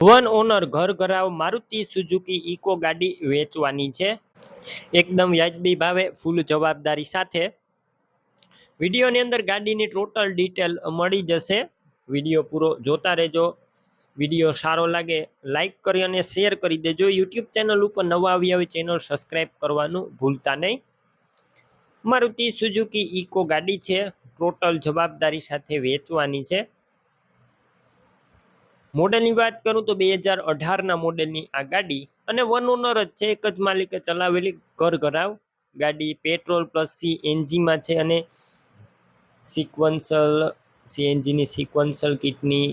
One honour ઘર ઘરાવ Maruti Suzuki eco ગાડી વેચવાની છે, એકદમ વ્યાજબી ભાવે, ફૂલ જવાબદારી સાથે. વિડીયોની અંદર ગાડીની ટોટલ ડિટેલ મળી જશે. વિડીયો પૂરો જોતા રહેજો. વિડીયો સારો લાગે લાઈક કરી અને શેર કરી દેજો. યુટ્યુબ ચેનલ ઉપર નવા આવ્યા હોય ચેનલ સબસ્ક્રાઈબ કરવાનું ભૂલતા નહીં. મારુતિ સુઝુકી ઇકો ગાડી છે, ટોટલ જવાબદારી સાથે વેચવાની છે. મોડેલની વાત કરું તો 2018ના મોડેલની આ ગાડી અને વન ઓનર જ છે, એક જ માલિકે ચલાવેલી ઘર ઘરાવ ગાડી. પેટ્રોલ પ્લસ સીએનજીમાં છે અને સીએનજીની સિક્વન્સલ કિટની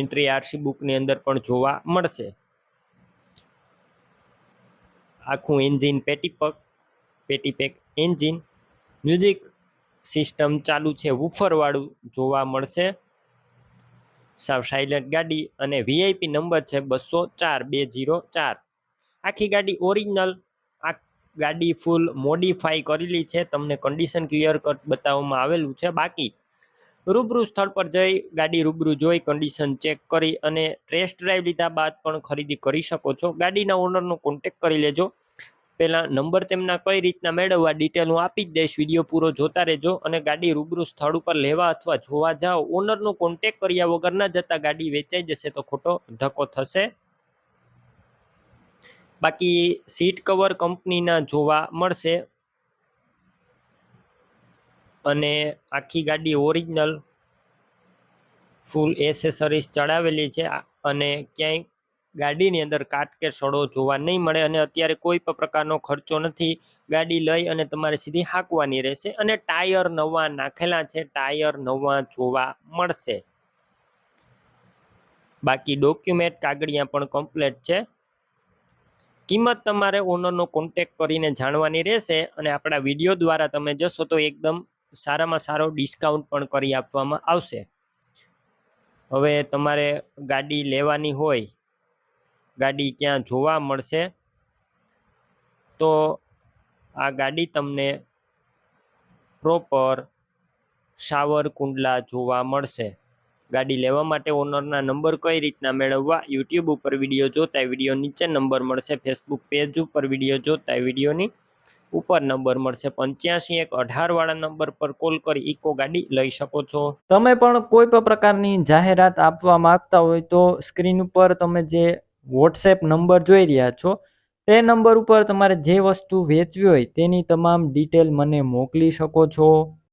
એન્ટ્રી આરસી બુકની અંદર પણ જોવા મળશે. આખું એન્જિન પેટીપેક એન્જિન, મ્યુઝિક સિસ્ટમ ચાલુ છે, વૂફરવાળું જોવા મળશે. સાવ સાયલેન્ટ ગાડી અને વીઆઈપી નંબર છે 204. આખી ગાડી ઓરિજિનલ. આ ગાડી ફૂલ મોડિફાઈ કરેલી છે, તમને કન્ડિશન ક્લિયર કટ બતાવવામાં આવેલું છે. બાકી રૂબરૂ સ્થળ પર જઈ ગાડી રૂબરૂ જોઈ કન્ડિશન ચેક કરી અને ટેસ્ટ ડ્રાઈવ લીધા બાદ પણ ખરીદી કરી શકો છો. ગાડીના ઓનરનો કોન્ટેક્ટ કરી લેજો. પહેલાં નંબર તેમના કઈ રીતના મેળવવા ડિટેલ હું આપી જ દઈશ. વિડીયો પૂરો જોતા રહેજો. અને ગાડી રૂબરૂ સ્થળ ઉપર લેવા અથવા જોવા જાઓ, ઓનરનો કોન્ટેક્ટ કર્યા વગર ના જતા ગાડી વેચાઈ જશે તો ખોટો ધક્કો થશે. બાકી સીટ કવર કંપનીના જોવા મળશે અને આખી ગાડી ઓરિજિનલ ફૂલ એસેસરીઝ ચડાવેલી છે અને ક્યાંય ગાડીની અંદર કાટ કે સડો જોવા નહીં મળે. અને અત્યારે કોઈ પણ પ્રકારનો ખર્ચો નથી, ગાડી લઈ અને તમારે સીધી હાંકવાની રહેશે. અને ટાયર નવા નાખેલા છે, ટાયર નવા જોવા મળશે. બાકી ડોક્યુમેન્ટ કાગળિયા પણ કમ્પ્લીટ છે. કિંમત તમારે ઓનરનો કોન્ટેક્ટ કરીને જાણવાની રહેશે અને આપણા વિડીયો દ્વારા તમે જશો તો એકદમ સારામાં સારો ડિસ્કાઉન્ટ પણ કરી આપવામાં આવશે. હવે તમારે ગાડી લેવાની હોય, ગાડી ક્યાં જોવા મળશે, તો આ ગાડી તમને પ્રોપર સાવરકુંડલા જોવા મળશે. ગાડી લેવા માટે ઓનરના નંબર કઈ રીતના મેળવવા, યુટ્યુબ ઉપર વિડીયો જોતા વિડીયો નીચે નંબર મળશે, ફેસબુક પેજ ઉપર વિડીયો જોતા વિડીયોની ઉપર નંબર મળશે. 85 1 18 વાળા નંબર પર કોલ કરી ઇકો ગાડી લઈ શકો છો. તમે પણ કોઈ પણ પ્રકારની જાહેરાત આપવા માંગતા હોય તો સ્ક્રીન ઉપર તમે જે વોટ્સએપ નંબર જોઈ રહ્યા છો તે નંબર ઉપર તમારે જે વસ્તુ વેચવી હોય તેની તમામ ડિટેલ મને મોકલી શકો છો.